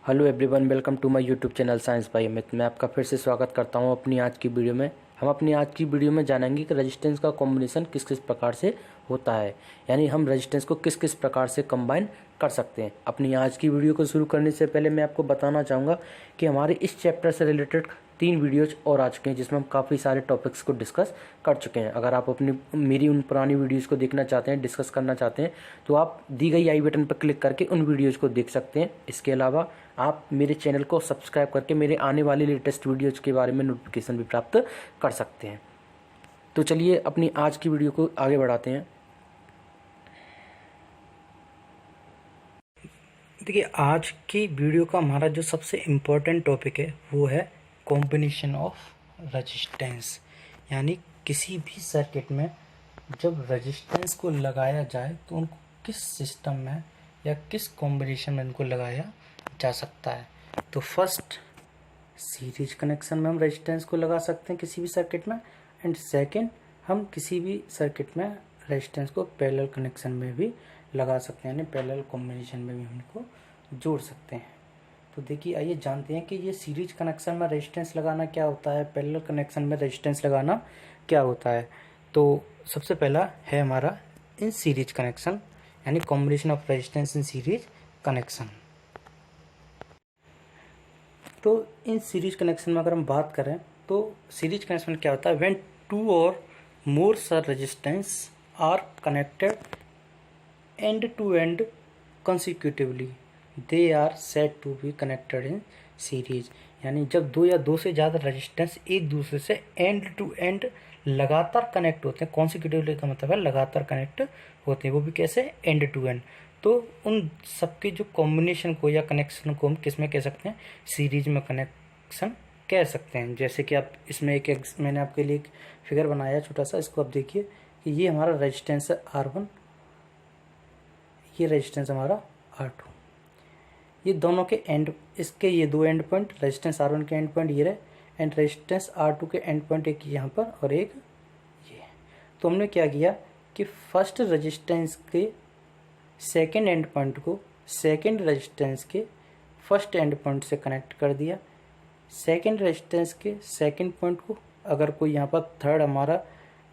Hello everyone, welcome to my YouTube channel science by Amit. मैं आपका फिर से स्वागत करता हूं अपनी आज की वीडियो में। हम अपनी आज की वीडियो में जानेंगे कि रेजिस्टेंस का कॉम्बिनेशन किस किस प्रकार से होता है, यानी हम रेजिस्टेंस को किस किस प्रकार से कंबाइन कर सकते हैं। अपनी आज की वीडियो को शुरू करने से पहले मैं आपको बताना चाहूँगा कि हमारे इस चैप्टर से रिलेटेड 3 वीडियोज और आ चुके हैं जिसमें हम काफ़ी सारे टॉपिक्स को डिस्कस कर चुके हैं। अगर आप अपनी मेरी उन पुरानी वीडियोज़ को देखना चाहते हैं, डिस्कस करना चाहते हैं, तो आप दी गई आई बटन पर क्लिक करके उन वीडियोज़ को देख सकते हैं। इसके अलावा आप मेरे चैनल को सब्सक्राइब करके मेरे आने वाले लेटेस्ट वीडियोज़ के बारे में नोटिफिकेशन भी प्राप्त कर सकते हैं। तो चलिए अपनी आज की वीडियो को आगे बढ़ाते हैं। देखिए, आज की वीडियो का हमारा जो सबसे इम्पोर्टेंट टॉपिक है वो है कॉम्बिनेशन ऑफ रेजिस्टेंस। यानी किसी भी सर्किट में जब रेजिस्टेंस को लगाया जाए तो उनको किस सिस्टम में या किस कॉम्बिनेशन में उनको लगाया जा सकता है। तो फर्स्ट, सीरीज कनेक्शन में हम रेजिस्टेंस को लगा सकते हैं किसी भी सर्किट में, एंड सेकंड, हम किसी भी सर्किट में रेजिस्टेंस को पैरेलल कनेक्शन में भी लगा सकते हैं, यानी पैरेलल कॉम्बिनेशन में भी हम इनको जोड़ सकते हैं। तो देखिए, आइए जानते हैं कि ये सीरीज कनेक्शन में रेजिस्टेंस लगाना क्या होता है, पैरेलल कनेक्शन में रेजिस्टेंस लगाना क्या होता है। तो सबसे पहला है हमारा इन सीरीज कनेक्शन, यानी combination of resistance in series connection. तो इन सीरीज कनेक्शन में अगर हम बात करें तो सीरीज कनेक्शन क्या होता है, व्हेन टू और more sir resistance are connected end to end consecutively they are said to be connected in series। यानी जब दो या दो से ज़्यादा रेजिस्टेंस एक दूसरे से एंड टू एंड लगातार कनेक्ट होते हैं। कॉन्सिक्यूटिवली का मतलब है लगातार कनेक्ट होते हैं, वो भी कैसे, एंड टू एंड। तो उन सबके जो कॉम्बिनेशन को या कनेक्शन को हम किस में कह सकते हैं, सीरीज में कनेक्शन कह सकते हैं। जैसे कि आप इसमें मैंने आपके लिए एक फिगर बनाया छोटा सा, इसको आप देखिए कि ये हमारा रेजिस्टेंस है R1, ये रेजिस्टेंस हमारा R2। ये दोनों के एंड, इसके ये दो एंड पॉइंट, रेजिस्टेंस R1 के एंड पॉइंट ये रहे, एंड रेजिस्टेंस R2 के एंड पॉइंट एक यहाँ पर और एक ये। तो हमने क्या किया कि फर्स्ट रेजिस्टेंस के सेकंड एंड पॉइंट को सेकंड रेजिस्टेंस के फर्स्ट एंड पॉइंट से कनेक्ट कर दिया, सेकंड रेजिस्टेंस के सेकंड पॉइंट को, अगर कोई यहाँ पर थर्ड हमारा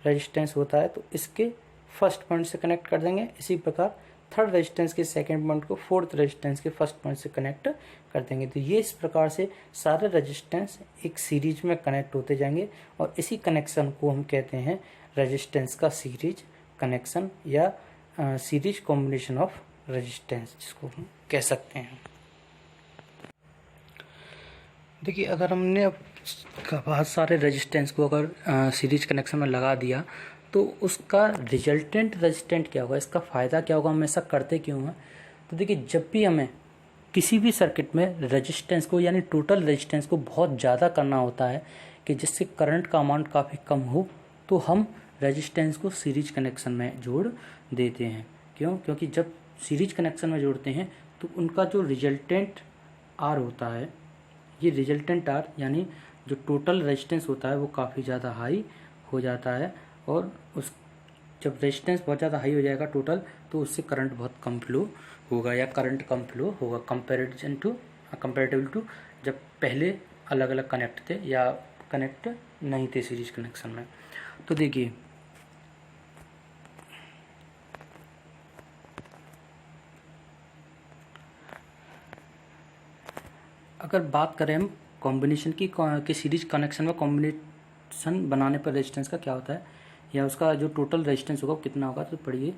रेजिस्टेंस होता है तो इसके फर्स्ट पॉइंट से कनेक्ट कर देंगे। इसी प्रकार थर्ड रेजिस्टेंस के सेकंड पॉइंट को फोर्थ रेजिस्टेंस के फर्स्ट पॉइंट से कनेक्ट कर देंगे। तो ये इस प्रकार से सारे रेजिस्टेंस एक सीरीज में कनेक्ट होते जाएंगे और इसी कनेक्शन को हम कहते हैं रेजिस्टेंस का सीरीज कनेक्शन या सीरीज कॉम्बिनेशन ऑफ रेजिस्टेंस, जिसको हम कह सकते हैं। देखिए, अगर हमने बहुत सारे रेजिस्टेंस को अगर सीरीज कनेक्शन में लगा दिया तो उसका रिजल्टेंट रेजिस्टेंट क्या होगा, इसका फ़ायदा क्या होगा, हम ऐसा करते क्यों हैं। तो देखिए, जब भी हमें किसी भी सर्किट में रेजिस्टेंस को यानी टोटल रेजिस्टेंस को बहुत ज़्यादा करना होता है कि जिससे करंट का अमाउंट काफ़ी कम हो, तो हम रेजिस्टेंस को सीरीज कनेक्शन में जोड़ देते हैं। क्यों? क्योंकि जब सीरीज कनेक्शन में जोड़ते हैं तो उनका जो रिजल्टेंट आर होता है, ये रिजल्टेंट आर यानी जो टोटल रेजिस्टेंस होता है वो काफ़ी ज़्यादा हाई हो जाता है, और उस जब रेजिस्टेंस बहुत ज़्यादा हाई हो जाएगा टोटल, तो उससे करंट बहुत कम फ्लो होगा या करंट कम फ्लो होगा कंपेरेटिव टू जब पहले अलग अलग कनेक्ट थे या कनेक्ट नहीं थे सीरीज कनेक्शन में। तो देखिए, अगर बात करें हम कॉम्बिनेशन की सीरीज कनेक्शन में कॉम्बिनेशन बनाने पर रेजिस्टेंस का क्या होता है या उसका जो टोटल रेजिस्टेंस होगा वो कितना होगा। तो पढ़िए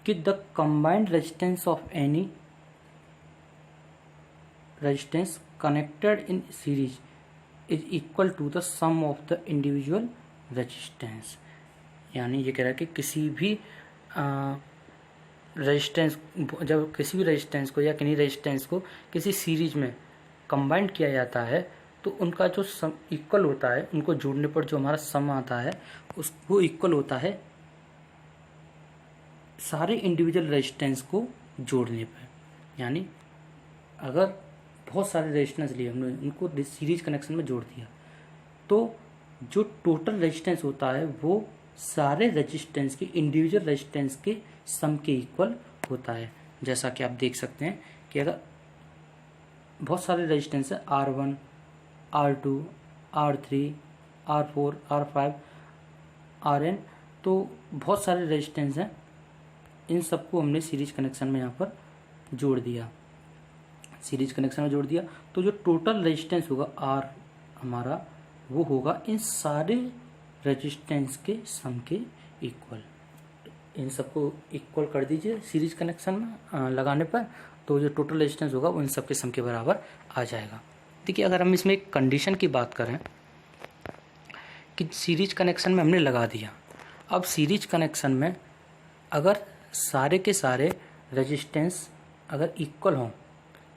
कि the combined resistance of any resistance connected in series is equal to the sum of the individual resistance. यानी ये कह रहा है कि किसी भी रेजिस्टेंस, जब किसी भी रेजिस्टेंस को या किन्हीं रेजिस्टेंस को किसी सीरीज में कंबाइंड किया जाता है तो उनका जो सम इक्वल होता है, उनको जोड़ने पर जो हमारा सम आता है वो इक्वल होता है सारे इंडिविजुअल रेजिस्टेंस को जोड़ने पर। यानी अगर बहुत सारे रेजिस्टेंस लिए हमने, उनको सीरीज कनेक्शन में जोड़ दिया, तो जो टोटल रेजिस्टेंस होता है वो सारे रेजिस्टेंस के इंडिविजुअल रेजिस्टेंस के सम के इक्वल होता है। जैसा कि आप देख सकते हैं कि अगर बहुत सारे रेजिस्टेंस है, R1, R2, R3, R4, R5, Rn, तो बहुत सारे रेजिस्टेंस हैं। इन सबको हमने सीरीज कनेक्शन में यहाँ पर जोड़ दिया, सीरीज कनेक्शन में जोड़ दिया। तो जो टोटल रेजिस्टेंस होगा R हमारा, वो होगा इन सारे रेजिस्टेंस के सम के इक्वल। इन सबको इक्वल कर दीजिए सीरीज कनेक्शन में लगाने पर, तो जो टोटल रेजिस्टेंस होगा वो इन सब के सम के बराबर आ जाएगा। देखिए अगर हम इसमें एक कंडीशन की बात करें कि सीरीज कनेक्शन में हमने लगा दिया, अब सीरीज कनेक्शन में अगर सारे के सारे रेजिस्टेंस अगर इक्वल हों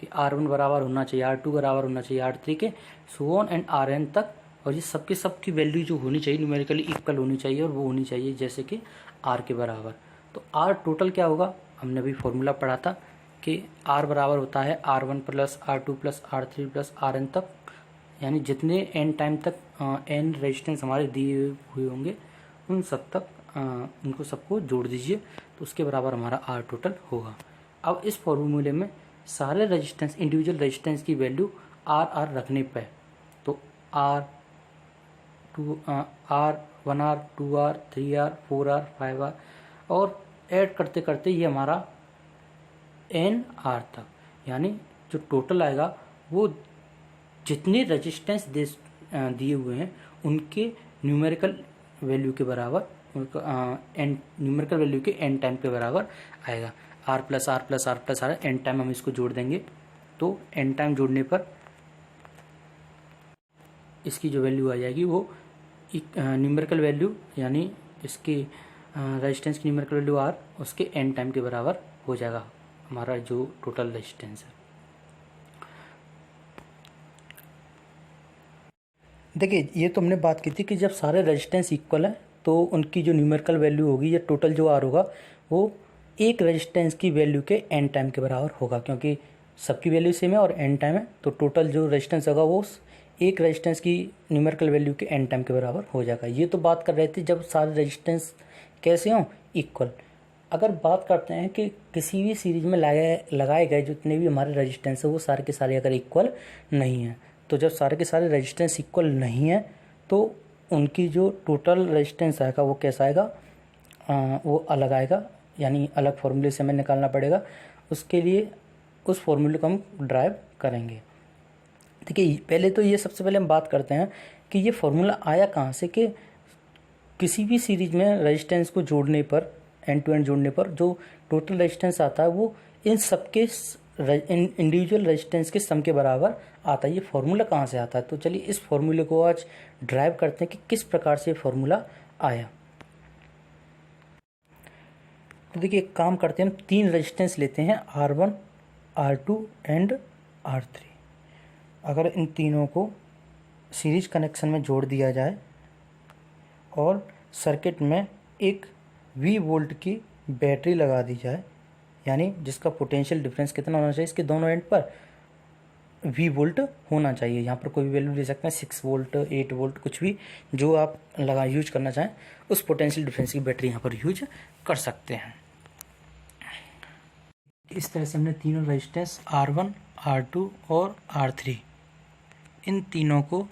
कि R1 बराबर होना चाहिए, R2 बराबर होना चाहिए R3 के, सो ऑन एंड Rn तक, और ये सबके सब की वैल्यू जो होनी चाहिए न्यूमेरिकली इक्वल होनी चाहिए, और वो होनी चाहिए जैसे कि R के बराबर। तो R टोटल क्या होगा, हमने अभी फॉर्मूला पढ़ा था कि R बराबर होता है R1 plus R2 plus R3 plus Rn तक, यानी जितने n टाइम तक n रेजिस्टेंस हमारे दिए हुए होंगे उन सब तक उनको सबको जोड़ दीजिए, तो उसके बराबर हमारा R टोटल होगा। अब इस फॉर्मूले में सारे रेजिस्टेंस, इंडिविजुअल रेजिस्टेंस की वैल्यू R रखने पर, तो R1R, 2R, 3R, 4R, 5R और ऐड करते करते ये हमारा NR तक, यानी जो टोटल आएगा वो जितने रेजिस्टेंस दिए हुए हैं उनके न्यूमेरिकल वैल्यू के बराबर, न्यूमेरिकल वैल्यू के n टाइम के बराबर आएगा। R plus R plus R plus R n time हम इसको जोड़ देंगे, तो n टाइम जोड़ने पर इसकी जो वैल्यू आ जाएगी वो न्यूमेरिकल वैल्यू, यानी इसकी रेजिस्टेंस की न्यूमेरिकल वैल्यू R उसके n टाइम के बराबर हो जाएगा हमारा जो टोटल रेजिस्टेंस है। देखिए ये तो हमने बात की थी कि जब सारे रेजिस्टेंस इक्वल है तो उनकी जो न्यूमेरिकल वैल्यू होगी या टोटल जो R होगा वो एक रेजिस्टेंस की वैल्यू के n टाइम के बराबर होगा, क्योंकि सबकी वैल्यू सेम है और n टाइम है, तो टोटल जो रेजिस्टेंस होगा वो एक रेजिस्टेंस की न्यूमेरिकल वैल्यू के n टाइम के बराबर हो जाएगा। ये तो बात कर रहे थे जब सारे रेजिस्टेंस कैसे हों, इक्वल। अगर बात करते हैं कि किसी भी सीरीज में लगाए गए जितने भी हमारे रेजिस्टेंस है वो सारे के सारे अगर इक्वल नहीं है, तो जब सारे के सारे रेजिस्टेंस इक्वल नहीं है तो उनकी जो टोटल रेजिस्टेंस आएगा वो कैसा आएगा, वो अलग आएगा, यानी अलग फॉर्मूले से हमें निकालना पड़ेगा। उसके लिए उस फॉर्मूले को हम ड्राइव करेंगे। देखिए पहले तो ये सबसे पहले हम बात करते हैं कि ये फॉर्मूला आया कहाँ से, कि किसी भी सीरीज में रेजिस्टेंस को जोड़ने पर, एंड टू एंड जोड़ने पर जो टोटल रेजिस्टेंस आता है वो इन सबके इंडिविजुअल रेजिस्टेंस के सम के बराबर आता है। ये फॉर्मूला कहाँ से आता है, तो चलिए इस फॉर्मूले को आज ड्राइव करते हैं कि किस प्रकार से फॉर्मूला आया। तो देखिए एक काम करते हैं, हम तीन रेजिस्टेंस लेते हैं R1, R2 एंड R3। अगर इन तीनों को सीरीज कनेक्शन में जोड़ दिया जाए और सर्किट में एक V वोल्ट की बैटरी लगा दी जाए, यानी जिसका पोटेंशियल डिफरेंस कितना होना चाहिए, इसके दोनों एंड पर V वोल्ट होना चाहिए। यहाँ पर कोई भी वैल्यू ले सकते हैं, 6 वोल्ट, 8 वोल्ट, कुछ भी जो आप यूज करना चाहें उस पोटेंशियल डिफरेंस की बैटरी यहाँ पर यूज कर सकते हैं। इस तरह से हमने तीनों रेजिस्टेंस R1, R2 और R3 इन तीनों को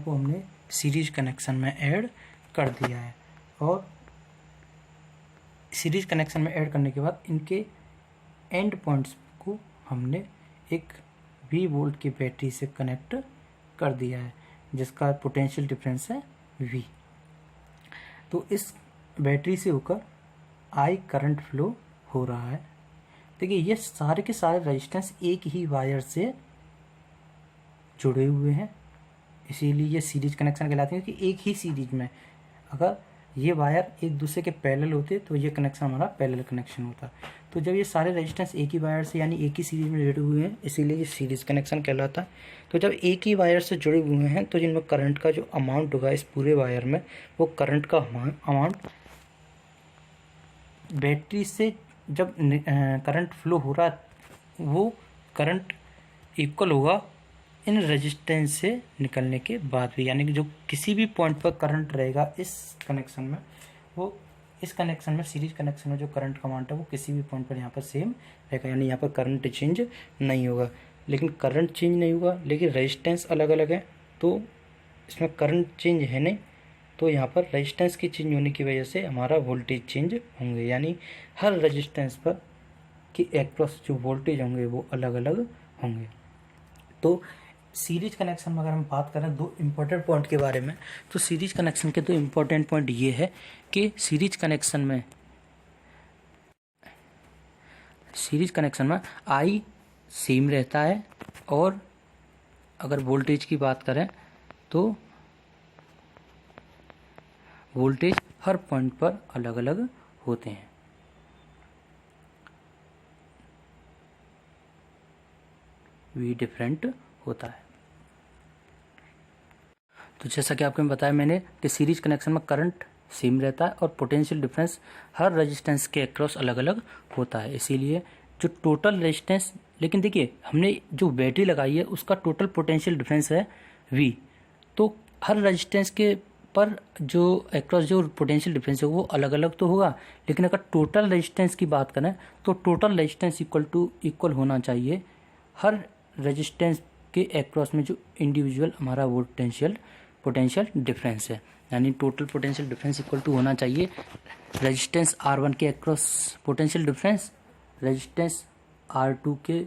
हमने सीरीज कनेक्शन में ऐड कर दिया है, और सीरीज कनेक्शन में ऐड करने के बाद इनके एंड पॉइंट्स को हमने एक V वोल्ट की बैटरी से कनेक्ट कर दिया है जिसका पोटेंशियल डिफरेंस है V। तो इस बैटरी से होकर I करंट फ्लो हो रहा है। देखिए ये सारे के सारे रेजिस्टेंस एक ही वायर से जुड़े हुए हैं, इसीलिए ये सीरीज कनेक्शन कहलाते हैं कि एक ही सीरीज में अगर ये वायर एक दूसरे के पैरेलल होते तो ये कनेक्शन हमारा पैरेलल कनेक्शन होता। तो जब ये सारे रेजिस्टेंस एक ही वायर से यानी एक ही सीरीज में जुड़े हुए हैं इसीलिए ये सीरीज कनेक्शन कहलाता है। तो जब एक ही वायर से जुड़े हुए हैं तो जिनमें करंट का जो अमाउंट होगा इस पूरे वायर में, वो करंट का अमाउंट बैटरी से जब करंट फ्लो हो रहा वो करंट इक्वल होगा इन रेजिस्टेंस से निकलने के बाद भी, यानी कि जो किसी भी पॉइंट पर करंट रहेगा इस कनेक्शन में वो इस कनेक्शन में, सीरीज कनेक्शन में जो करंट कमांड है वो किसी भी पॉइंट पर यहाँ पर सेम रहेगा, यानी यहाँ पर करंट चेंज नहीं होगा। लेकिन करंट चेंज नहीं होगा, लेकिन रेजिस्टेंस अलग अलग है, तो इसमें करंट चेंज है नहीं, तो यहाँ पर रेजिस्टेंस की चेंज होने की वजह से हमारा वोल्टेज चेंज होंगे, यानी हर रेजिस्टेंस पर कि एक्रॉस जो वोल्टेज होंगे वो अलग अलग होंगे। तो सीरीज कनेक्शन में अगर हम बात करें दो इम्पोर्टेंट पॉइंट के बारे में, तो सीरीज कनेक्शन के दो इम्पोर्टेंट पॉइंट ये है कि सीरीज कनेक्शन में आई सेम रहता है, और अगर वोल्टेज की बात करें तो वोल्टेज हर पॉइंट पर अलग अलग होते हैं। वी डिफरेंट होता है। तो जैसा कि आपको बताया मैंने कि सीरीज कनेक्शन में करंट सेम रहता है और पोटेंशियल डिफरेंस हर रेजिस्टेंस के अक्रॉस अलग अलग होता है। इसीलिए जो टोटल रेजिस्टेंस, लेकिन देखिए हमने जो बैटरी लगाई है उसका टोटल पोटेंशियल डिफरेंस है V, तो हर रेजिस्टेंस के पर जो अक्रॉस जो पोटेंशियल डिफरेंस है वो अलग अलग तो होगा, लेकिन अगर टोटल रेजिस्टेंस की बात करें तो टोटल रेजिस्टेंस इक्वल होना चाहिए हर रेजिस्टेंस के अक्रॉस में जो इंडिविजुअल हमारा पोटेंशियल डिफरेंस है, यानी total potential difference equal to होना चाहिए रेजिस्टेंस R1 के across potential difference, resistance R2 के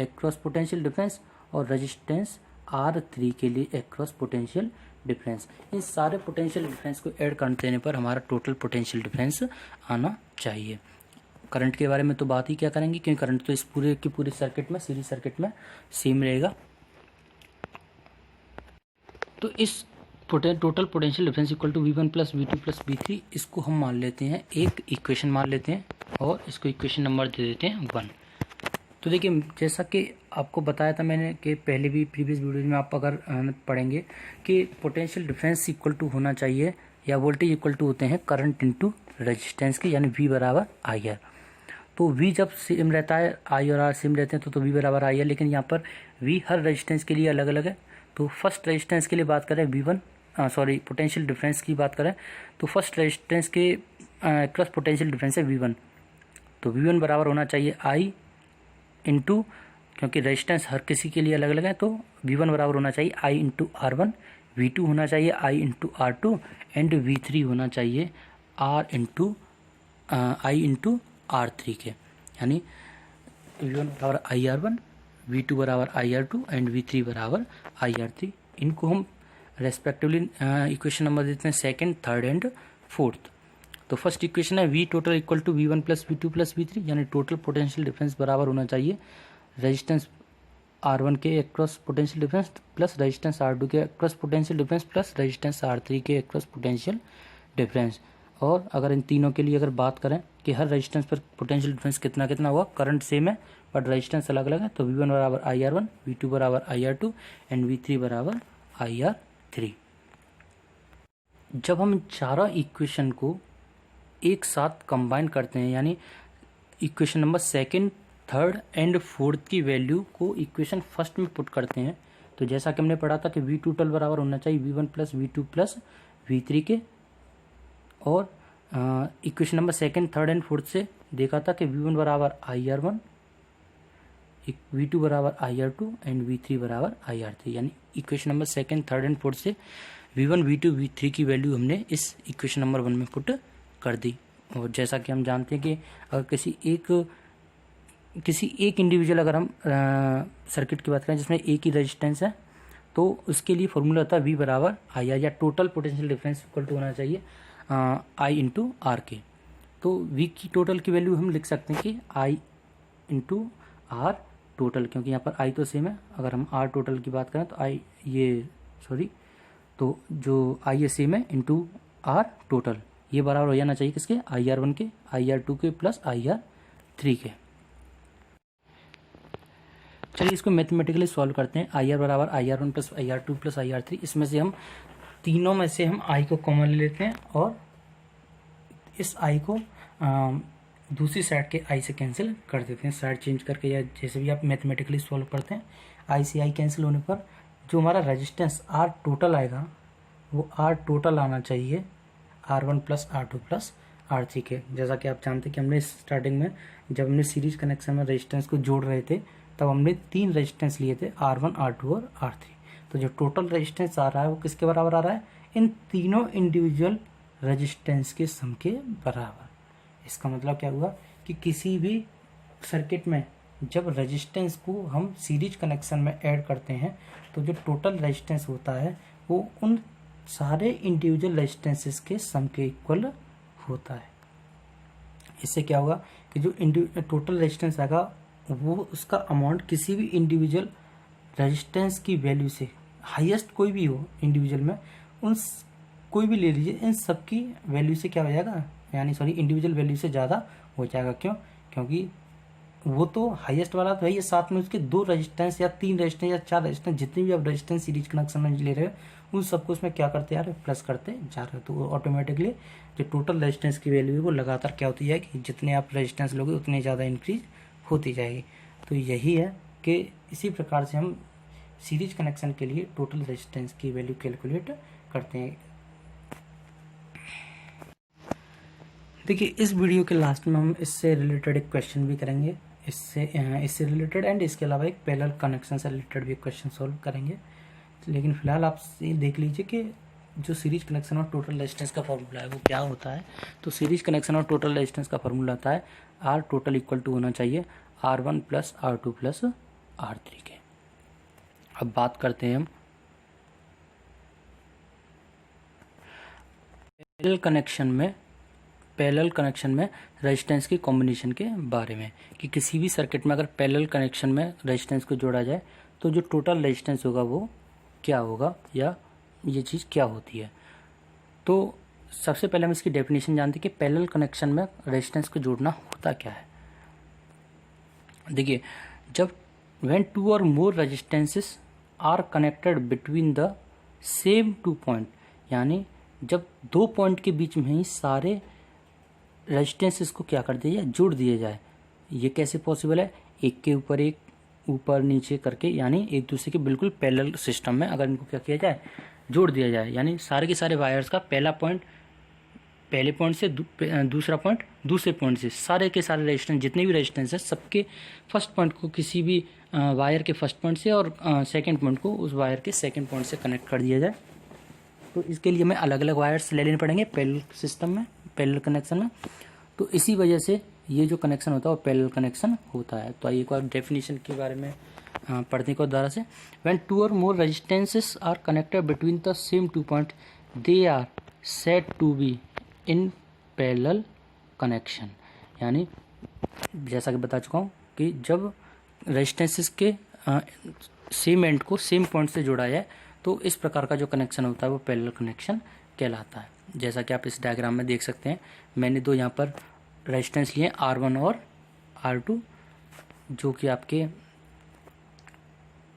अक्रॉस पोटेंशियल डिफरेंस और रेजिस्टेंस R3 के लिए अक्रॉस पोटेंशियल डिफरेंस। इन सारे पोटेंशियल डिफरेंस को ऐड कर देने पर हमारा टोटल पोटेंशियल डिफरेंस आना चाहिए। करंट के बारे में तो बात ही क्या करेंगे, क्योंकि करंट तो इस पूरे की पूरी सर्किट में, सीरीज सर्किट में सेम रहेगा। तो इस total potential difference equal to V1 plus V2 plus V3, इसको हम मान लेते हैं एक इक्वेशन मान लेते हैं और इसको इक्वेशन नंबर दे देते हैं 1। तो देखिए जैसा कि आपको बताया था मैंने कि पहले भी प्रीवियस वीडियो में आप अगर पढ़ेंगे कि पोटेंशियल डिफरेंस इक्वल टू होना चाहिए या वोल्टेज इक्वल टू होते हैं करंट इनटू रेजिस्टेंस के, यानी V बराबर IR। तो V जब सेम रहता है, I और R सेम रहते हैं तो V बराबर IR, लेकिन यहाँ पर V हर रेजिस्टेंस के लिए अलग अलग है। तो फर्स्ट रेजिस्टेंस के लिए बात करें पोटेंशियल डिफरेंस की बात करें तो फर्स्ट रेजिस्टेंस के क्रॉस पोटेंशियल डिफरेंस है V1, तो V1 बराबर होना चाहिए I इंटू, क्योंकि रेजिस्टेंस हर किसी के लिए अलग अलग है, तो V1 बराबर होना चाहिए I इंटू R1, V2 होना चाहिए I into R2 and V3 होना चाहिए I इंटू R3 के, यानी V1 बराबर IR1, V2 बराबर IR2 एंड V3 बराबर IR3। इनको हम रेस्पेक्टिवली इक्वेशन नंबर देते हैं सेकंड, थर्ड एंड फोर्थ। तो फर्स्ट इक्वेशन है V total equal to V1 plus V2 plus V3, यानी टोटल पोटेंशियल डिफरेंस बराबर होना चाहिए रेजिस्टेंस R1 के across potential difference plus resistance R2 के across potential difference plus resistance R3 के across potential difference. और अगर इन तीनों के लिए अगर बात करें कि हर रेजिस्टेंस पर पोटेंशियल डिफरेंस कितना कितना हुआ, करंट सेम है बट रेजिस्टेंस अलग अलग है, तो V1 बराबर IR1, V2 बराबर IR2 एंड V3 बराबर IR3। जब हम चारों इक्वेशन को एक साथ कंबाइन करते हैं, यानी equation number second, third and fourth की वैल्यू को इक्वेशन फर्स्ट में पुट करते हैं, तो जैसा कि हमने पढ़ा था कि V टोटल बराबर होना चाहिए V1 plus V2 plus V3 के, और equation number second, third and fourth से देखा था कि V1 बराबर IR1, V2 बराबर IR2 एंड V3 बराबर IR3, यानी equation number second, third and fourth से V1, V2, V3 की वैल्यू हमने इस इक्वेशन नंबर 1 में पुट कर दी। और जैसा कि हम जानते हैं कि अगर किसी एक इंडिविजुअल अगर हम सर्किट की बात करें जिसमें एक ही रेजिस्टेंस है, तो उसके लिए फॉर्मूला होता है V बराबर IR, या total potential difference equal to होना चाहिए I इंटू R के। तो V की टोटल की वैल्यू हम लिख सकते हैं कि I इंटू R टोटल, क्योंकि यहाँ पर I तो सेम है। अगर हम R टोटल की बात करें तो तो जो I है सेम है इंटू R टोटल, ये बराबर हो जाना चाहिए किसके, IR1 के, IR2 के प्लस IR3 के। चलिए इसको मैथमेटिकली सॉल्व करते हैं। IR बराबर IR1 plus IR2 plus IR3, इसमें से हम तीनों में से हम I को कॉमन ले लेते हैं और इस I को दूसरी साइड के I से कैंसिल कर देते हैं, साइड चेंज करके, या जैसे भी आप मैथमेटिकली सॉल्व करते हैं। I से I कैंसिल होने पर जो हमारा रेजिस्टेंस R टोटल आएगा वो R टोटल आना चाहिए R1 plus R2 plus R3 के। जैसा कि आप जानते हैं कि हमने स्टार्टिंग में जब हमने सीरीज कनेक्शन में रेजिस्टेंस को जोड़ रहे थे तब हमने 3 रेजिस्टेंस लिए थे, R1, R2 और R3। तो जो टोटल रेजिस्टेंस आ रहा है वो किसके बराबर आ रहा है? इन तीनों इंडिविजुअल रेजिस्टेंस के सम के बराबर। इसका मतलब क्या हुआ कि किसी भी सर्किट में जब रेजिस्टेंस को हम सीरीज कनेक्शन में ऐड करते हैं तो जो टोटल रेजिस्टेंस होता है वो उन सारे इंडिविजुअल रेजिस्टेंसेस के सम के इक्वल होता है। इससे क्या होगा कि जो टोटल रेजिस्टेंस आएगा वो उसका अमाउंट किसी भी इंडिविजुअल रेजिस्टेंस की वैल्यू से, हाईएस्ट कोई भी हो इंडिविजुअल में, कोई भी ले लीजिए, इन सब की वैल्यू से क्या हो जाएगा, यानी सॉरी इंडिविजुअल वैल्यू से ज़्यादा हो जाएगा। क्यों? क्योंकि वो तो हाईएस्ट वाला तो है, ये साथ में उसके 2 रेजिस्टेंस या 3 रेजिस्टेंस या 4 रेजिस्टेंस, जितने भी आप रेजिस्टेंस सीरीज कनेक्शन में ले रहे हो उन सबको उसमें क्या करते जा रहे हो, प्लस करते जा रहे हो। तो ऑटोमेटिकली जो टोटल रेजिस्टेंस की वैल्यू है वो लगातार क्या होती जाएगी, जितने आप रेजिस्टेंस लोगे उतनी ज़्यादा इंक्रीज होती जाएगी। तो यही है कि इसी प्रकार से हम सीरीज कनेक्शन के लिए टोटल रेजिस्टेंस की वैल्यू कैलकुलेट करते हैं। देखिए इस वीडियो के लास्ट में हम इससे रिलेटेड एक क्वेश्चन भी करेंगे, इससे रिलेटेड, एंड इसके अलावा एक पैरेलल कनेक्शन से रिलेटेड भी क्वेश्चन सॉल्व करेंगे। लेकिन फिलहाल आप ये देख लीजिए कि जो सीरीज कनेक्शन और टोटल रेजिस्टेंस का फॉर्मूला है वो क्या होता है। तो सीरीज कनेक्शन और टोटल रेजिस्टेंस का फॉर्मूला होता है आर टोटल इक्वल टू होना चाहिए R1 plus R2 plus R3 के। अब बात करते हैं हम पैरेलल कनेक्शन में रेजिस्टेंस की कॉम्बिनेशन के बारे में, कि किसी भी सर्किट में अगर पैरेलल कनेक्शन में रेजिस्टेंस को जोड़ा जाए तो जो टोटल रेजिस्टेंस होगा वो क्या होगा या ये चीज़ क्या होती है। तो सबसे पहले हम इसकी डेफिनेशन जानते हैं कि पैरेलल कनेक्शन में रेजिस्टेंस को जोड़ना होता क्या है। देखिए, जब when 2 or more resistances are connected between the same 2 point, यानी जब 2 पॉइंट के बीच में ही सारे रेजिस्टेंसेस को क्या कर दिया जाए, जोड़ दिया जाए। ये कैसे पॉसिबल है? एक के ऊपर एक, ऊपर नीचे करके, यानी एक दूसरे के बिल्कुल पैरेलल सिस्टम में अगर इनको क्या किया जाए, जोड़ दिया जाए। यानी सारे के सारे वायर्स का पहला पॉइंट पहले पॉइंट से दूसरा पॉइंट दूसरे पॉइंट से, सारे के सारे रेजिस्टेंस जितने भी रेजिस्टेंस है सबके फर्स्ट पॉइंट को किसी भी वायर के फर्स्ट पॉइंट से और सेकंड पॉइंट को उस वायर के सेकंड पॉइंट से कनेक्ट कर दिया जाए। तो इसके लिए हमें अलग अलग वायर्स ले लेने पड़ेंगे पैरेलल सिस्टम में, पैरेलल कनेक्शन में। तो इसी वजह से ये जो कनेक्शन होता है वो पैरेलल कनेक्शन होता है। तो आइए एक बार डेफिनेशन के बारे में पढ़ने को दोबारा से। When 2 or more resistances are connected between the same 2 points, they are said to be in parallel connection। यानी जैसा कि बता चुका हूँ कि जब रेजिस्टेंसेस के सेम एंड को सेम पॉइंट से जोड़ा जाए तो इस प्रकार का जो कनेक्शन होता है वो पैरेलल कनेक्शन कहलाता है। जैसा कि आप इस डायग्राम में देख सकते हैं, मैंने दो यहाँ पर रेजिस्टेंस लिए R1 और R2, जो कि आपके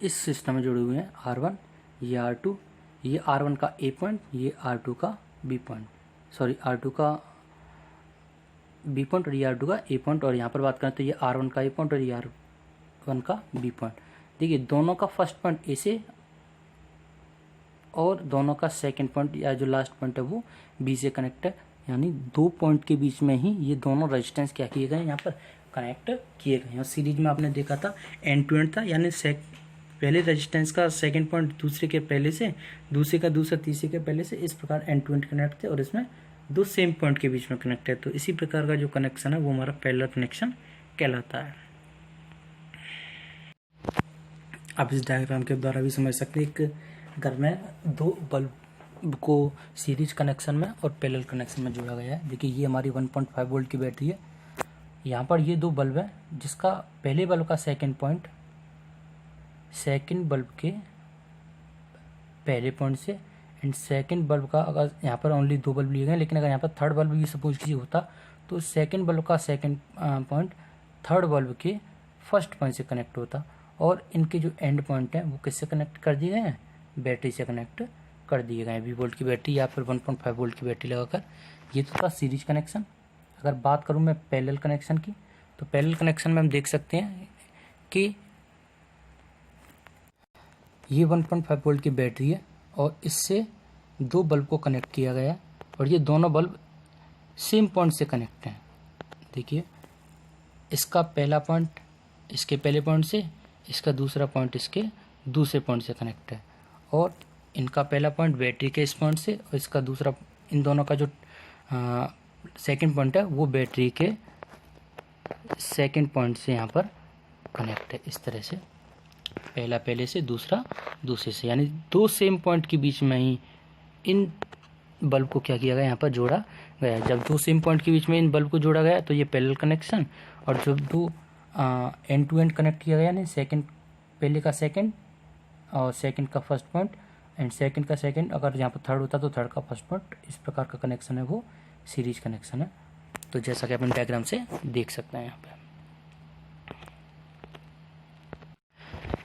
इस सिस्टम में जुड़े हुए हैं। R1 ये R2, ये R1 का A पॉइंट, ये R2 का B पॉइंट, सॉरी R2 का B पॉइंट और ये R2 का A पॉइंट। और यहाँ पर बात करें तो ये R1 का A पॉइंट और ये R1 का B पॉइंट। देखिए दोनों का फर्स्ट पॉइंट A से और दोनों का सेकंड पॉइंट या जो लास्ट पॉइंट है वो B से कनेक्ट है। यानी 2 पॉइंट के बीच में ही ये दोनों रेजिस्टेंस क्या किए गए हैं, यहाँ पर कनेक्ट किए गए हैं। और सीरीज में आपने देखा था एंड टू एंड था, यानी पहले रेजिस्टेंस का सेकंड पॉइंट दूसरे के पहले से, दूसरे का दूसरा तीसरे के पहले से, इस प्रकार एंड टू एंड कनेक्ट थे और इसमें 2 सेम पॉइंट के बीच में कनेक्ट है। तो इसी प्रकार का जो कनेक्शन है वो हमारा पैरेलल कनेक्शन कहलाता है। आप इस डायग्राम के द्वारा भी समझ सकते हैं, एक घर में 2 बल्ब को सीरीज कनेक्शन में और पैरेलल कनेक्शन में जोड़ा गया है। देखिए ये हमारी 1.5 वोल्ट की बैटरी है। यहाँ पर ये 2 बल्ब है, जिसका पहले बल्ब का सेकंड पॉइंट सेकंड बल्ब के पहले पॉइंट से, एंड सेकंड बल्ब का, अगर यहाँ पर ओनली 2 बल्ब लिए गए, लेकिन अगर यहाँ पर थर्ड बल्ब भी सपोज कीजिए होता तो सेकंड बल्ब का सेकंड पॉइंट थर्ड बल्ब के फर्स्ट पॉइंट से कनेक्ट होता। और इनके जो एंड पॉइंट हैं वो किससे कनेक्ट कर दिए गए हैं, बैटरी से कनेक्ट कर दिए गए हैं, 20 वोल्ट की बैटरी या फिर 1.5 वोल्ट की बैटरी लगाकर। ये तो था सीरीज कनेक्शन। अगर बात करूँ मैं पैरेलल कनेक्शन की, तो पैरेलल कनेक्शन में हम देख सकते हैं कि ये 1.5 वोल्ट की बैटरी है और इससे 2 बल्ब को कनेक्ट किया गया है। और ये दोनों बल्ब सेम पॉइंट से कनेक्ट हैं। देखिए इसका पहला पॉइंट इसके पहले पॉइंट से, इसका दूसरा पॉइंट इसके दूसरे पॉइंट से कनेक्ट है, और इनका पहला पॉइंट बैटरी के इस पॉइंट से और इसका दूसरा, इन दोनों का जो सेकंड पॉइंट है वो बैटरी के सेकंड पॉइंट से यहाँ पर कनेक्ट है। इस तरह से पहला पहले से, दूसरा दूसरे से, यानी दो सेम पॉइंट के बीच में ही इन बल्ब को क्या किया गया, यहाँ पर जोड़ा गया। जब दो सेम पॉइंट के बीच में इन बल्ब को जोड़ा गया तो ये पैरेलल कनेक्शन, और जब दो एंड टू एंड कनेक्ट किया गया, यानी सेकंड पहले का सेकंड और सेकंड का फर्स्ट पॉइंट एंड सेकंड का सेकंड, अगर यहाँ पर थर्ड होता तो थर्ड का फर्स्ट पॉइंट, इस प्रकार का कनेक्शन है वो सीरीज कनेक्शन है। तो जैसा कि अपन डायग्राम से देख सकते हैं यहाँ पे।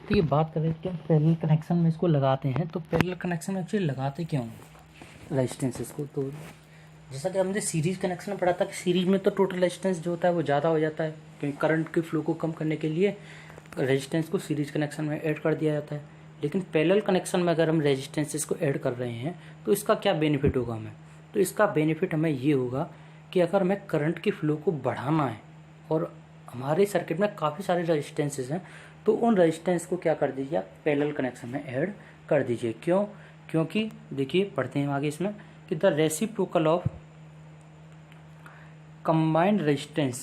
तो ये बात करें कि पैरेलल कनेक्शन में इसको लगाते हैं, तो पैरेलल कनेक्शन में एक्चुअली लगाते क्यों रेजिस्टेंसेस को? तो जैसा कि हमने सीरीज कनेक्शन में पढ़ा था कि सीरीज में तो टोटल रेजिस्टेंस जो होता है वो ज़्यादा हो जाता है, क्योंकि करंट के फ्लो को कम करने के लिए रेजिस्टेंस को सीरीज कनेक्शन में ऐड कर दिया जाता है। लेकिन पैरेलल कनेक्शन में अगर हम रेजिस्टेंसेस को ऐड कर रहे हैं तो इसका क्या बेनिफिट होगा हमें? तो इसका बेनिफिट हमें ये होगा कि अगर हमें करंट की फ्लो को बढ़ाना है और हमारे सर्किट में काफ़ी सारे रेजिस्टेंसेस हैं, तो उन रेजिस्टेंस को क्या कर दीजिए, आप पैरेलल कनेक्शन में ऐड कर दीजिए। क्यों? क्योंकि देखिए पढ़ते हैं आगे इसमें कि the reciprocal of combined resistance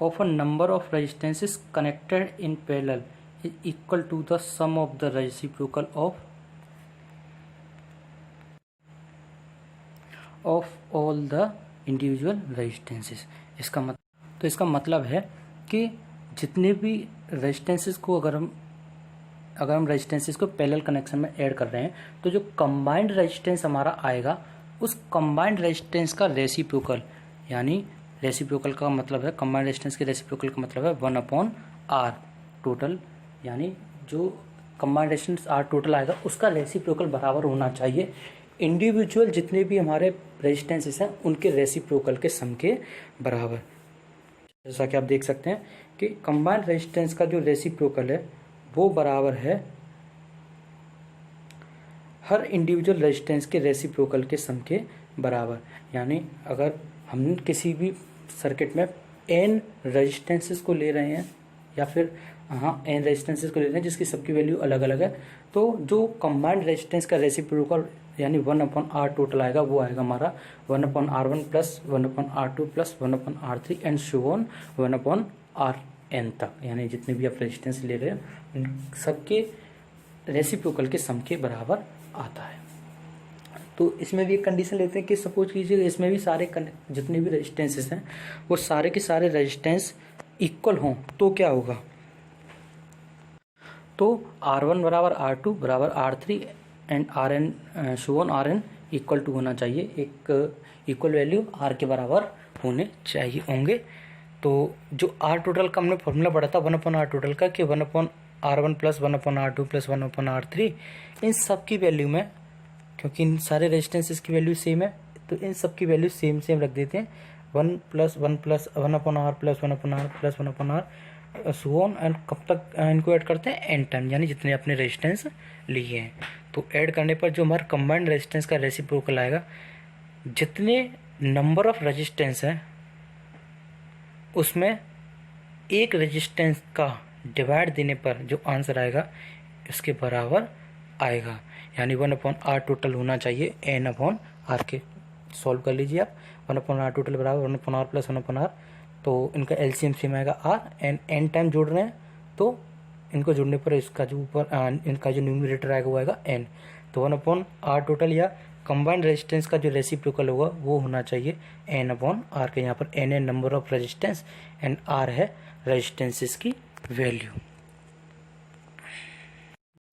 of a number of resistances connected in parallel is equal to the sum of the reciprocal of all the individual resistances। इसका मतलब है कि जितने भी रेजिस्टेंसेस को अगर हम रेजिस्टेंसेस को पैरेलल कनेक्शन में ऐड कर रहे हैं, तो जो कंबाइंड रेजिस्टेंस हमारा आएगा उस कंबाइंड रेजिस्टेंस का रेसिप्रोकल, यानी रेसिप्रोकल का मतलब है, कंबाइंड रेजिस्टेंस के रेसिप्रोकल का मतलब है 1/R टोटल, यानी जो कंबाइंड रेजिस्टेंस R टोटल आएगा उसका रेसिप्रोकल बराबर होना चाहिए इंडिविजुअल जितने भी हमारे रेजिस्टेंसेस हैं उनके रेसिप्रोकल के सम के बराबर। जैसा कि आप देख सकते हैं कि कंबाइंड रेजिस्टेंस का जो रेसिप्रोकल है वो बराबर है हर इंडिविजुअल रेजिस्टेंस के रेसिप्रोकल के सम के बराबर। यानी अगर हम किसी भी सर्किट में n रेजिस्टेंसेस को ले रहे हैं, या फिर n रेजिस्टेंसेस को ले रहे हैं जिसकी सबकी वैल्यू अलग अलग है, तो जो कंबाइंड रेजिस्टेंस का रेसिप्रोकल यानी 1/R टोटल आएगा वो आएगा हमारा 1/R1 plus 1/R2 plus 1/R3 and so on 1/Rn तक, यानी जितने भी आप रेजिस्टेंस ले रहे हैं उन सबके रेसिप्रोकल के सम के बराबर आता है। तो इसमें भी एक कंडीशन लेते हैं कि सपोज कीजिए इसमें भी सारे जितने भी रेजिस्टेंसेस हैं वो सारे के सारे रेजिस्टेंस इक्वल हों, तो क्या होगा, तो R1 बराबर R2 बराबर R3 and Rn so on Rn equal to होना चाहिए, एक इक्वल वैल्यू R के बराबर होने चाहिए होंगे। तो जो R टोटल का हमने फॉर्मूला पढ़ा था 1/R टोटल का कि 1/R1 plus 1/R2 plus 1/R3, इन सब की वैल्यू में, क्योंकि इन सारे रेजिस्टेंसेस की वैल्यू सेम है तो इन सब की वैल्यू सेम रख देते हैं 1 plus 1 plus 1/R plus 1/R plus 1/R so on, and कब तक इनको ऐड करते हैं n टाइम, यानी जितने अपने रेजिस्टेंस लिए हैं। तो ऐड करने पर जो हमारा कंबाइंड रेजिस्टेंस का रेसिप्रोकल आएगा, जितने नंबर ऑफ रेजिस्टेंस है उसमें एक रेजिस्टेंस का डिवाइड देने पर जो आंसर आएगा इसके बराबर आएगा, यानी 1/R टोटल होना चाहिए n/R के। सॉल्व कर लीजिए आप, 1/R टोटल बराबर 1/R प्लस 1/R, तो इनका एलसीएम सेम आएगा R, एंड n टाइम जोड़ रहे हैं तो इनको जोड़ने पर इसका जो ऊपर इनका जो न्यूमरेटर आएगा वो आएगा n। तो 1/R टोटल या कंबाइंड रेजिस्टेंस का जो रेसिप्रोकल होगा वो होना चाहिए n/R के। यहाँ पर n है number of resistance and R है रेजिस्टेंसेस की वैल्यू।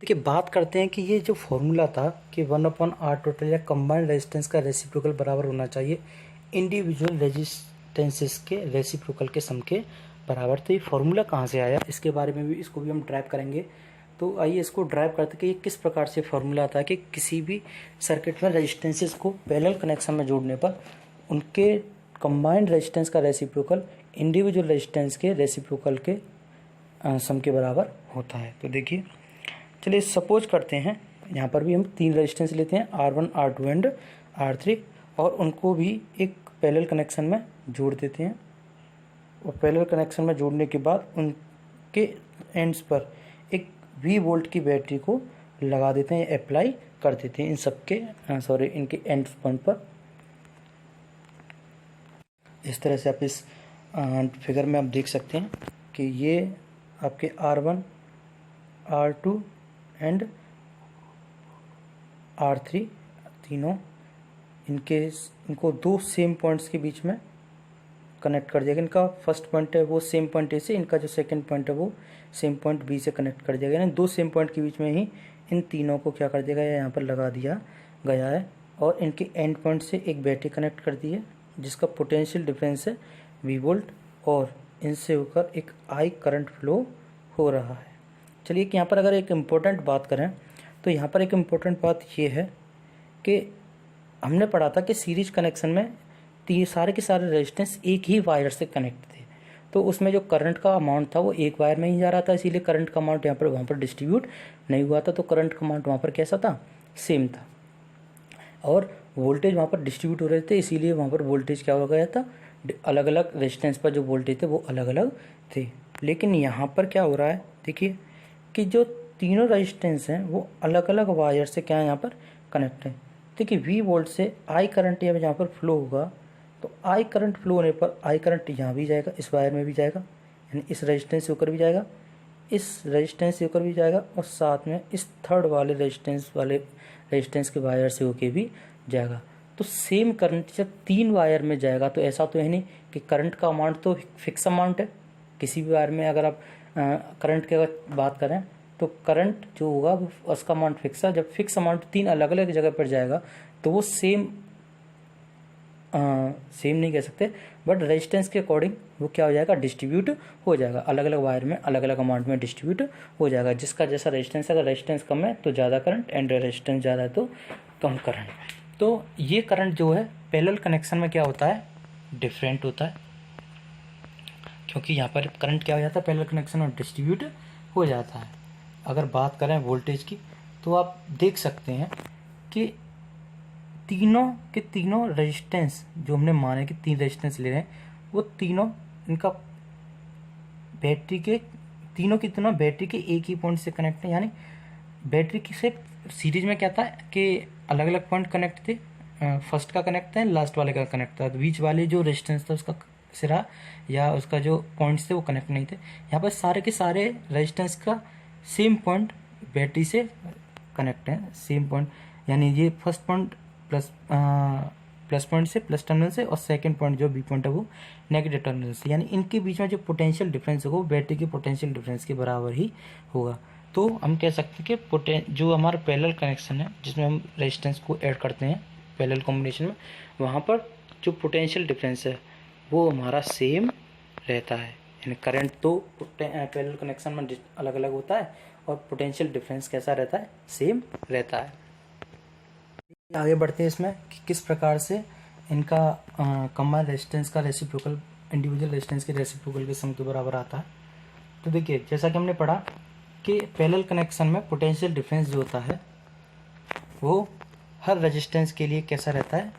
देखिए बात करते हैं कि ये जो फॉर्मूला था कि 1/R टोटल या कंबाइंड रेजिस्टेंस का रेसिप्रोकल बराबर होना चाहिए इंडिविजुअल रेजिस्टेंसेस के रेसिप्रोकल के सम के बराबर, तो ये फॉर्मूला कहाँ से आया इसके बारे में भी इसको भी हम ड्राइव करेंगे। तो आइए इसको ड्राइव करते कि ये किस प्रकार से फॉर्मूला आता है कि किसी भी सर्किट में रेजिस्टेंसेस को पैरेलल कनेक्शन में जोड़ने पर उनके कंबाइंड रेजिस्टेंस का रेसिप्रोकल इंडिविजुअल रेजिस्टेंस के रेसिप्रोकल के सम के बराबर होता है। तो देखिए चलिए सपोज करते हैं यहाँ पर भी हम 3 रेजिस्टेंस लेते हैं R1 R2 एंड R3, और उनको भी एक पैरेलल कनेक्शन में जोड़ देते हैं। और पैरेलल कनेक्शन में जोड़ने के बाद उनके एंड्स पर एक V वोल्ट की बैटरी को लगा देते हैं, अप्लाई कर देते हैं इन सबके इनके एंड पॉइंट पर। इस तरह से आप इस फिगर में आप देख सकते हैं कि ये आपके R1, R2 एंड R3 तीनों इनको दो सेम पॉइंट्स के बीच में कनेक्ट कर देगा। इनका फर्स्ट पॉइंट है वो सेम पॉइंट ए से, इनका जो सेकंड पॉइंट है वो सेम पॉइंट बी से कनेक्ट कर देगा। यानी दो सेम पॉइंट के बीच में ही इन तीनों को क्या कर देगा, यहाँ पर लगा दिया गया है। और इनके एंड पॉइंट से एक बैटरी कनेक्ट कर दी है जिसका पोटेंशियल डिफरेंस है V वोल्ट, और इनसे होकर एक I करंट फ्लो हो रहा है। चलिए कि यहाँ पर अगर एक इम्पोर्टेंट बात करें तो यहाँ पर एक इम्पोर्टेंट बात ये है कि हमने पढ़ा था कि सीरीज कनेक्शन में सारे के सारे रेजिस्टेंस एक ही वायर से कनेक्ट थे, तो उसमें जो करंट का अमाउंट था वो एक वायर में ही जा रहा था, इसीलिए करंट का अमाउंट यहाँ पर वहाँ पर डिस्ट्रीब्यूट नहीं हुआ था। तो करंट का अमाउंट वहाँ पर कैसा था, सेम था। और वोल्टेज वहाँ पर डिस्ट्रीब्यूट हो रहे थे, इसीलिए वहाँ पर वोल्टेज क्या हो गया था, अलग अलग रेजिस्टेंस पर जो वोल्टेज थे वो अलग अलग थे। लेकिन यहाँ पर क्या हो रहा है, देखिए कि जो तीनों रेजिस्टेंस हैं वो अलग अलग वायर से क्या है यहाँ पर कनेक्ट है। देखिए V वोल्ट से I करंट यहाँ पर फ्लो होगा, तो I करंट फ्लो होने पर I करंट यहाँ भी जाएगा, इस वायर में भी जाएगा, यानी इस रेजिस्टेंस से होकर भी जाएगा, इस रेजिस्टेंस से होकर भी जाएगा, और साथ में इस थर्ड वाले रेजिस्टेंस के वायर से होकर भी जाएगा। तो सेम करंट जब तीन वायर में जाएगा तो ऐसा तो है नहीं कि करंट का अमाउंट तो फिक्स अमाउंट है किसी भी वायर में। अगर आप करंट की अगर बात करें तो करंट जो होगा उसका अमाउंट फिक्स है। जब फिक्स अमाउंट तीन अलग अलग जगह पर जाएगा तो वो सेम नहीं कह सकते, बट रेजिस्टेंस के अकॉर्डिंग वो क्या हो जाएगा, डिस्ट्रीब्यूट हो जाएगा, अलग अलग वायर में अलग अलग अमाउंट में डिस्ट्रीब्यूट हो जाएगा। जिसका जैसा रेजिस्टेंस, अगर रेजिस्टेंस कम है तो ज़्यादा करंट, एंड रेजिस्टेंस ज़्यादा है तो कम करंट। तो ये करंट जो है पैरेलल कनेक्शन में क्या होता है, डिफरेंट होता है, क्योंकि यहाँ पर करंट क्या हो जाता है, पैरेलल कनेक्शन में डिस्ट्रीब्यूट हो जाता है। अगर बात करें वोल्टेज की तो आप देख सकते हैं कि तीनों के तीनों रेजिस्टेंस जो हमने माने कि तीन रेजिस्टेंस ले रहे हैं, वो तीनों इनका बैटरी के एक ही पॉइंट से कनेक्ट है। यानी बैटरी की से सीरीज में क्या था कि अलग अलग पॉइंट कनेक्ट थे, फर्स्ट का कनेक्ट था, लास्ट वाले का कनेक्ट था, तो बीच वाले जो रेजिस्टेंस था उसका सिरा या उसका जो पॉइंट्स थे वो कनेक्ट नहीं थे। यहाँ पर सारे के सारे रेजिस्टेंस का सेम पॉइंट बैटरी से कनेक्ट है, सेम पॉइंट, यानी ये फर्स्ट पॉइंट प्लस पॉइंट से, प्लस टर्मिनल से, और सेकंड पॉइंट जो बी पॉइंट है वो नेगेटिव टर्मिनल से। यानी इनके बीच में जो पोटेंशियल डिफरेंस होगा वो बैटरी के पोटेंशियल डिफरेंस के बराबर ही होगा। तो हम कह सकते हैं कि जो हमारा पैरेलल कनेक्शन है जिसमें हम रेजिस्टेंस को ऐड करते हैं पैरेलल कॉम्बिनेशन में, वहाँ पर जो पोटेंशियल डिफरेंस है वो हमारा सेम रहता है। यानी करंट तो पैरेलल कनेक्शन में अलग अलग होता है और पोटेंशियल डिफरेंस कैसा रहता है, सेम रहता है। आगे बढ़ते हैं इसमें कि किस प्रकार से इनका कम्बाइंड रेजिस्टेंस का रेसिप्रोकल इंडिविजुअल रेजिस्टेंस के रेसिप्रोकल के सम के बराबर आता है। तो देखिए जैसा कि हमने पढ़ा कि पैरेलल कनेक्शन में पोटेंशियल डिफरेंस जो होता है वो हर रेजिस्टेंस के लिए कैसा रहता है,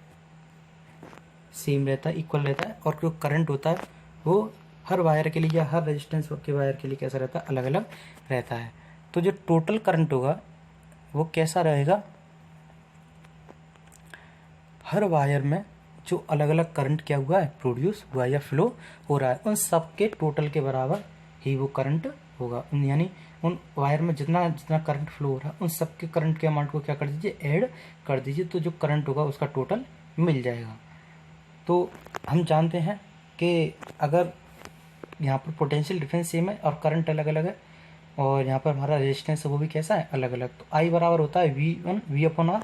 सेम रहता है, इक्वल रहता है। और जो करंट होता है वो हर वायर के लिए या हर रेजिस्टेंस के वायर के लिए कैसा रहता है, अलग अलग रहता है। तो जो टोटल करंट होगा वो कैसा रहेगा, हर वायर में जो अलग अलग करंट क्या हुआ है, प्रोड्यूस हुआ या फ्लो हो रहा है, उन सब के टोटल के बराबर ही वो करंट होगा। यानी उन वायर में जितना जितना करंट फ्लो हो रहा है उन सब के करंट के अमाउंट को क्या कर दीजिए, ऐड कर दीजिए, तो जो करंट होगा उसका टोटल मिल जाएगा। तो हम जानते हैं कि अगर यहाँ पर पोटेंशियल डिफरेंस सेम है और करंट अलग अलग है और यहाँ पर हमारा रेजिस्टेंस है वो भी कैसा है, अलग अलग, तो I बराबर होता है V/R।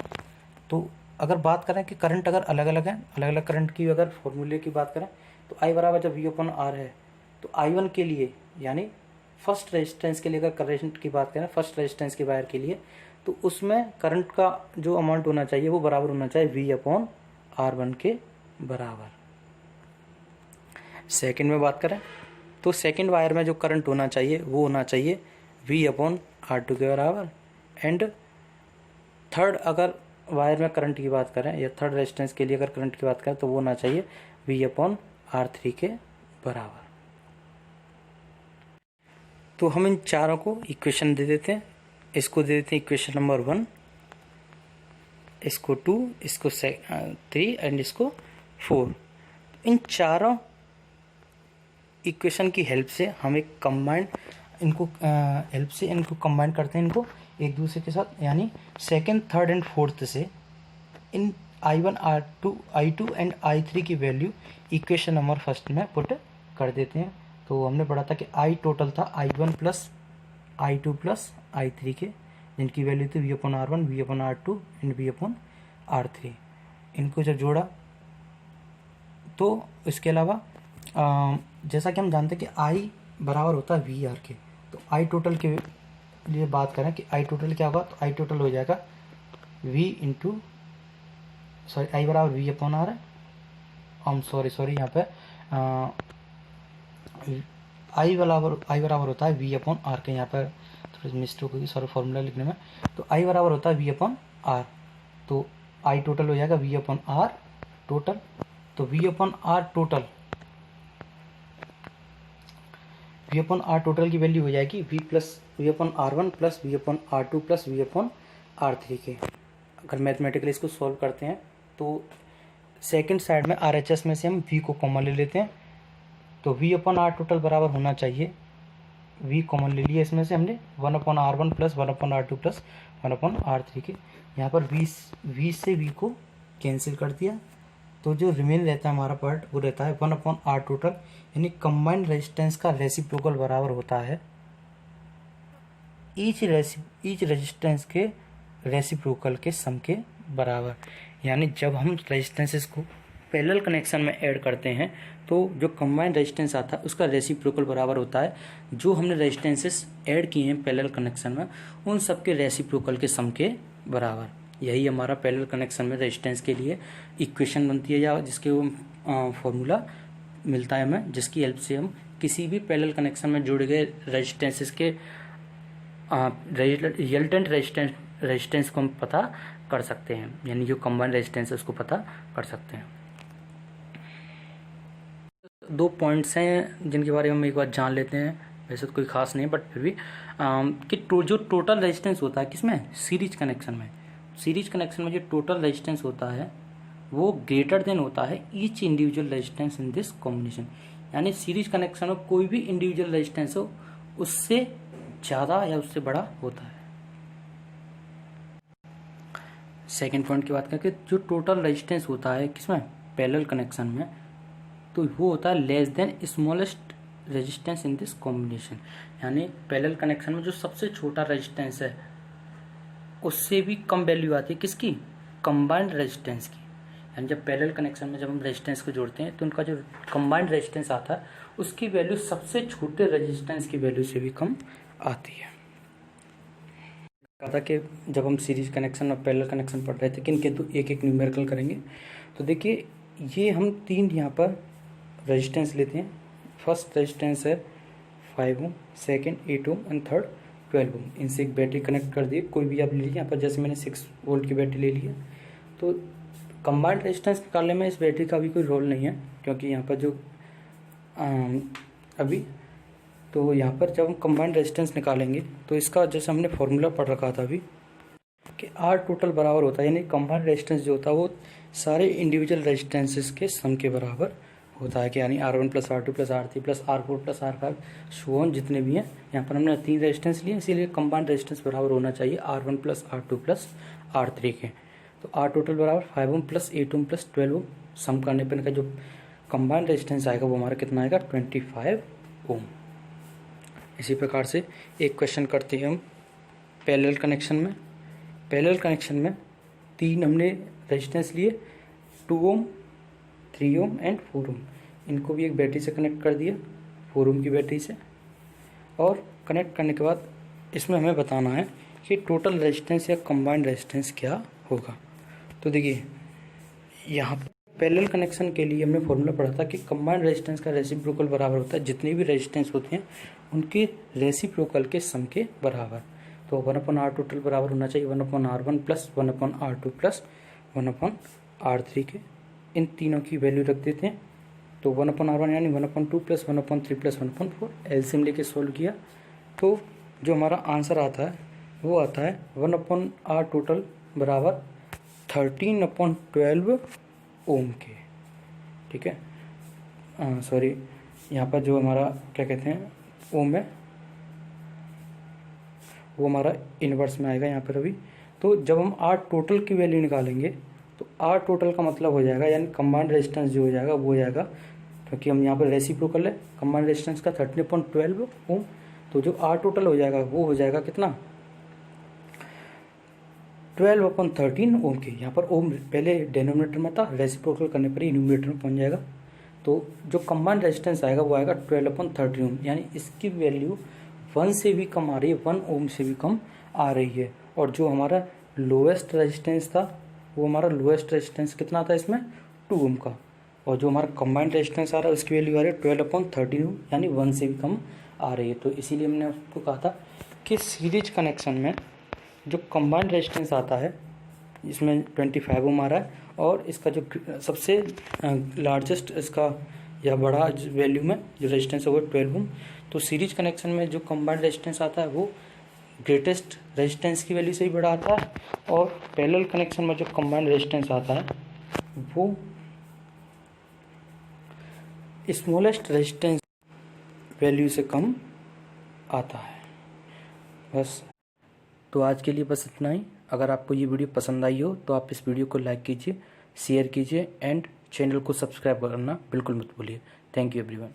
तो अगर बात करें कि करंट अगर अलग अलग है, अलग अलग करंट की अगर फॉर्मूले की बात करें तो I बराबर जब V/R है तो I1 के लिए, यानी फर्स्ट रेजिस्टेंस के लिए अगर करंट की बात करें, फर्स्ट रेजिस्टेंस के वायर के लिए, तो उसमें करंट का जो अमाउंट होना चाहिए वो बराबर होना चाहिए V/R1 के बराबर। सेकंड में बात करें तो सेकंड वायर में जो करंट होना चाहिए वो होना चाहिए V/R2 के बराबर। एंड थर्ड अगर वायर में करंट की बात करें या थर्ड रेजिस्टेंस के लिए अगर करंट की बात करें तो वो होना चाहिए V/R3 के बराबर। तो हम इन चारों को इक्वेशन दे देते हैं। इसको दे देते हैं इक्वेशन नंबर 1, इसको 2, इसको 3 एंड इसको 4। इन चारों इक्वेशन की हेल्प से हम एक कंबाइंड इनको कंबाइन करते हैं, इनको एक दूसरे के साथ, यानी सेकंड, थर्ड एंड फोर्थ से इन I1, I2 एंड I3 की वैल्यू इक्वेशन नंबर फर्स्ट में पुट कर देते हैं। तो हमने पढ़ा था कि I टोटल था I1 plus I2 plus I3 के, जिनकी वैल्यू थी V/R1, V/R2 एंड V/R3। इनको जब जोड़ा तो इसके अलावा जैसा कि हम जानते हैं कि I बराबर होता है VR के, तो I टोटल के लिए बात करें कि I टोटल क्या होगा, तो I टोटल हो जाएगा I बराबर V/R है। सॉरी यहाँ पे I बराबर होता है V/R के, यहाँ पर थोड़ी मिस्टेक होगी सॉरी फॉर्मूला लिखने में। तो I बराबर होता है V/R, तो I टोटल हो जाएगा V/R टोटल। तो V/R टोटल की वैल्यू हो जाएगी V/R1 plus V/R2 plus V/R3 के। अगर मैथमेटिकली इसको सॉल्व करते हैं तो सेकंड साइड में RHS में से हम V को कॉमन ले लेते हैं, तो V/R टोटल बराबर होना चाहिए, V कॉमन ले लिया इसमें से हमने, 1/R1 plus 1/R2 plus 1/R3 के। यहाँ पर V से V को कैंसिल कर दिया, तो जो रिमेन रहता है हमारा पार्ट वो रहता है 1/R टोटल, यानी कंबाइंड रेजिस्टेंस का रेसिप्रोकल बराबर होता है ईच रेजिस्टेंस के रेसिप्रोकल के सम के बराबर। यानी जब हम रेजिस्टेंसेस को पैरेलल कनेक्शन में ऐड करते हैं तो जो कंबाइंड रेजिस्टेंस आता है उसका रेसिप्रोकल बराबर होता है जो हमने रेजिस्टेंसेस ऐड किए हैं पैरेलल कनेक्शन में उन सब के रेसिप्रोकल के सम के बराबर। यही हमारा पैरेलल कनेक्शन में रेजिस्टेंस के लिए इक्वेशन बनती है, या जिसके वो फॉर्मूला मिलता है हमें, जिसकी हेल्प से हम किसी भी पैरेलल कनेक्शन में जुड़े गए रेजिस्टेंसेस के रिजल्टेंट रेजिस्टेंस को हम पता कर सकते हैं, यानी जो कंबाइंड रेजिस्टेंस है उसको पता कर सकते हैं। दो पॉइंट्स हैं जिनके बारे में हम एक बार जान लेते हैं, वैसे तो कोई खास नहीं बट फिर भी कि जो टोटल रेजिस्टेंस होता है किसमें, सीरीज कनेक्शन में। सीरीज कनेक्शन में जो टोटल रेजिस्टेंस होता है वो ग्रेटर देन होता है each individual resistance in this combination. यानी सीरीज कनेक्शन में कोई भी इंडिविजुअल रेजिस्टेंस हो उससे ज़्यादा या उससे बड़ा होता है। सेकेंड पॉइंट की बात करें कि जो टोटल रेजिस्टेंस होता है किसमें, पैरेलल कनेक्शन में, तो वो होता है less than smallest resistance in this combination. यानी पैरेलल कनेक्शन में जो सबसे छोटा रेजिस्टेंस है उससे भी कम वैल्यू आती है किसकी, कंबाइंड रेजिस्टेंस की। यानी जब पैरेलल कनेक्शन में जब हम रेजिस्टेंस को जोड़ते हैं तो उनका जो कंबाइंड रेजिस्टेंस आता है उसकी वैल्यू सबसे छोटे रेजिस्टेंस की वैल्यू से भी कम आती है। कहा था कि जब हम सीरीज कनेक्शन और पैरेलल कनेक्शन पढ़ रहे थे कि इनके एक एक न्यूमेरिकल करेंगे, तो देखिए ये हम तीन यहाँ पर रेजिस्टेंस लेते हैं। फर्स्ट रेजिस्टेंस है 5 ओम, सेकेंड 8 ओम एंड थर्ड 12 ओम। इनसे एक बैटरी कनेक्ट कर दी, कोई भी आप ले लीजिए। यहाँ पर जैसे मैंने 6 वोल्ट की बैटरी ले ली है, तो कंबाइंड रेजिस्टेंस निकालने में इस बैटरी का भी कोई रोल नहीं है, क्योंकि यहाँ पर जो अभी तो यहाँ पर जब हम कंबाइंड रेजिस्टेंस निकालेंगे तो इसका जैसे हमने फॉर्मूला पढ़ रखा था अभी कि R टोटल बराबर होता है, यानी कंबाइंड रेजिस्टेंस जो होता है वो सारे इंडिविजुअल रेजिस्टेंसेस के सम के बराबर होता है कि यानी R1 plus R2 plus R3 plus R4 plus R5 so on जितने भी हैं। यहाँ पर हमने 3 रेजिस्टेंस लिए, इसीलिए कंबाइंड रेजिस्टेंस बराबर होना चाहिए R1 plus R2 plus R3 के। तो R टोटल बराबर 5 ओम प्लस 8 ओम प्लस 12 ओम, सम करने पर इनका जो कंबाइंड रेजिस्टेंस आएगा वो हमारा कितना आएगा 25 ओम। इसी प्रकार से एक क्वेश्चन करते हैं हम पैरेलल कनेक्शन में। पैरेलल कनेक्शन में 3 हमने रेजिस्टेंस लिए, 2 ओम, 3 ओम एंड 4 ओम। इनको भी एक बैटरी से कनेक्ट कर दिया, 4 ओम की बैटरी से। और कनेक्ट करने के बाद इसमें हमें बताना है कि टोटल रेजिस्टेंस या कंबाइंड रेजिस्टेंस क्या होगा। तो देखिए यहाँ पर पैरेलल कनेक्शन के लिए हमने फॉर्मूला पढ़ा था कि कंबाइंड रेजिस्टेंस का रेसिप्रोकल बराबर होता है जितने भी रेजिस्टेंस होते हैं उनके रेसिप्रोकल के सम के बराबर। तो 1/R टोटल बराबर होना चाहिए 1/R1 plus 1/R2 plus 1/R3 के। इन तीनों की वैल्यू रख देते हैं। तो 1/R1 यानी 1/2 प्लस 1/3 प्लस 1/4 एलसीएम लेके सोल्व किया तो जो हमारा आंसर आता है वो आता है 1/R टोटल बराबर 13/12 ओम के। ठीक है, सॉरी, यहाँ पर जो हमारा क्या कहते हैं ओम है वो हमारा इन्वर्स में आएगा यहाँ पर अभी। तो जब हम आर टोटल की वैल्यू निकालेंगे तो आर टोटल का मतलब हो जाएगा यानी कंबाइंड रेजिस्टेंस जो हो जाएगा वो हो जाएगा, क्योंकि हम यहाँ पर रेसिप्रोकल है कंबाइंड रेजिस्टेंस का 13.12 ओम। तो जो आर टोटल हो जाएगा वो हो जाएगा कितना 12/13 ओम के। यहाँ पर ओम पहले डिनोमिनेटर में था, रेसिप्रोकल करने पर ही न्यूमरेटर में पहुँच जाएगा। तो जो कंबाइंड रेजिस्टेंस आएगा वो आएगा 12/13 ओम, यानी इसकी वैल्यू 1 से भी कम आ रही है, 1 ओम से भी कम आ रही है। और जो हमारा लोएस्ट रेजिस्टेंस था वो हमारा लोएस्ट रेजिस्टेंस कितना था इसमें 2 ओम का। और जो हमारा कंबाइंड रेजिस्टेंस आ रहा है उसकी वैल्यू आ रही है 12/13 ओम, यानी 1 से भी कम आ रही है। तो इसीलिए हमने आपको कहा था कि सीरीज कनेक्शन में जो कंबाइंड रेजिस्टेंस आता है इसमें 25 ओम आ रहा है और इसका जो सबसे लार्जेस्ट इसका या बड़ा वैल्यू में जो रेजिस्टेंस है वो 12 ओम। तो सीरीज कनेक्शन में जो कंबाइंड रेजिस्टेंस आता है वो ग्रेटेस्ट रेजिस्टेंस की वैल्यू से ही बड़ा आता है और पैरेलल कनेक्शन में जो कंबाइंड रेजिस्टेंस आता है वो स्मॉलेस्ट रेजिस्टेंस वैल्यू से कम आता है। बस, तो आज के लिए बस इतना ही। अगर आपको ये वीडियो पसंद आई हो तो आप इस वीडियो को लाइक कीजिए, शेयर कीजिए एंड चैनल को सब्सक्राइब करना बिल्कुल मत भूलिए। Thank you everyone.